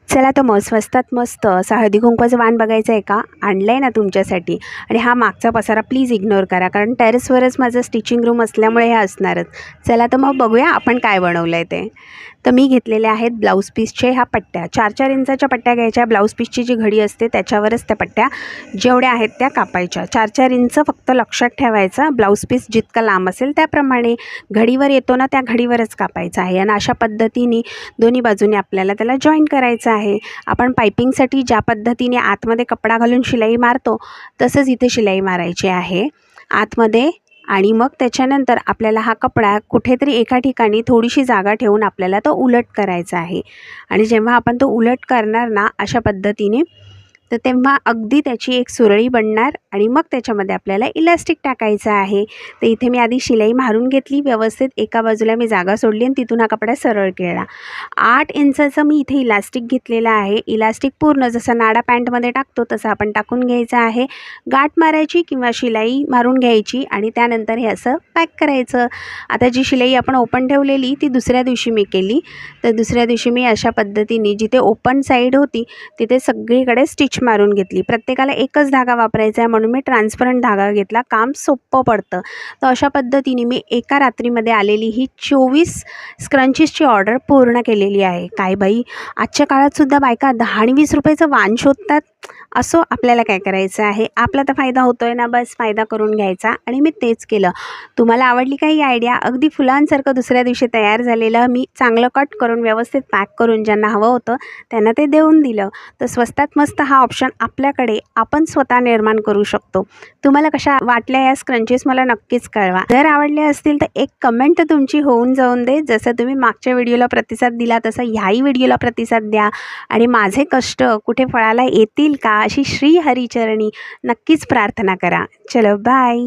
चला तर मग स्वस्तात मस्त असं हळदी-कुंकवाचं वाण बघायचं आहे का? आणलं आहे ना तुमच्यासाठी. आणि हा मागचा पसारा प्लीज इग्नोर करा, कारण टेरेसवरच माझं स्टिचिंग रूम असल्यामुळे हे असणारच. चला तर मग बघूया आपण काय बनवलं आहे ते. तर मी घेतलेले आहेत ब्लाऊज पीसचे ह्या पट्ट्या. 4-4 इंचाच्या पट्ट्या घ्यायच्या. ब्लाऊज पीसची जी घडी असते त्याच्यावरच त्या पट्ट्या जेवढ्या आहेत त्या कापायच्या. 4-4 इंच फक्त लक्षात ठेवायचं. ब्लाऊज पीस जितका लांब असेल त्याप्रमाणे घडीवर येतो ना, त्या घडीवरच कापायचं आहे. आणि अशा पद्धतीने दोन्ही बाजूने आपल्याला त्याला जॉईन करायचं आहे. आपण पायपिंगसाठी ज्या पद्धतीने आतमध्ये कपडा घालून शिलाई मारतो तसंच इथे शिलाई मारायची आहे आतमध्ये. आणि मग त्याच्यानंतर आपल्याला हा कपडा कुठेतरी एका ठिकाणी थोडीशी जागा ठेवून आपल्याला तो उलट करायचा आहे. आणि जेव्हा आपण तो उलट करणार ना अशा पद्धतीने, तर तेव्हा अगदी त्याची एक सुरळी बनणार. आणि मग त्याच्यामध्ये आपल्याला इलॅस्टिक टाकायचं आहे. तर इथे मी आधी शिलाई मारून घेतली व्यवस्थित. एका बाजूला मी जागा सोडली आणि तिथून हा कपडा सरळ केला. 8 इंचाचं मी इथे इलॅस्टिक घेतलेलं आहे. इलॅस्टिक पूर्ण जसं नाडा पॅन्टमध्ये टाकतो तसं आपण टाकून घ्यायचं आहे. गाठ मारायची किंवा शिलाई मारून घ्यायची आणि त्यानंतर हे असं पॅक करायचं. आता जी शिलाई आपण ओपन ठेवलेली ती दुसऱ्या दिवशी मी केली. तर दुसऱ्या दिवशी मी अशा पद्धतीने जिथे ओपन साईड होती तिथे सगळीकडे स्टिच मारून घेतली. प्रत्येकाला एकच धागा वापरायचा आहे म्हणून मी ट्रान्सपरंट धागा घेतला. काम सोपं पडतं. तर अशा पद्धतीने मी एका रात्रीमध्ये आलेली ही 24 स्क्रंचीसची ऑर्डर पूर्ण केलेली आहे. काय बाई, आजच्या काळातसुद्धा बायका 10 आणि 20 रुपयाचं वाण शोधतात. असो, आपल्याला काय करायचं आहे, आपला तर फायदा होतो आहे ना, बस फायदा करून घ्यायचा. आणि मी तेच केलं. तुम्हाला आवडली का ही आयडिया? अगदी फुलांसारखं दुसऱ्या दिवशी तयार झालेलं मी चांगलं कट करून व्यवस्थित पॅक करून ज्यांना हवं होतं त्यांना ते देऊन दिलं. तर स्वस्तात मस्त हा ऑप्शन आपल्याकडे आपण स्वतः निर्माण करू शकतो. तुम्हाला कशा वाटल्या या स्क्रंचीस मला नक्कीच कळवा. जर आवडले असतील तर एक कमेंट तर तुमची होऊन जाऊन दे. जसं तुम्ही मागच्या व्हिडिओला प्रतिसाद दिला तसं ह्याही व्हिडिओला प्रतिसाद द्या. आणि माझे कष्ट कुठे फळाला येतील का अशी श्री हरिचरणी नक्कीच प्रार्थना करा. चलो बाय.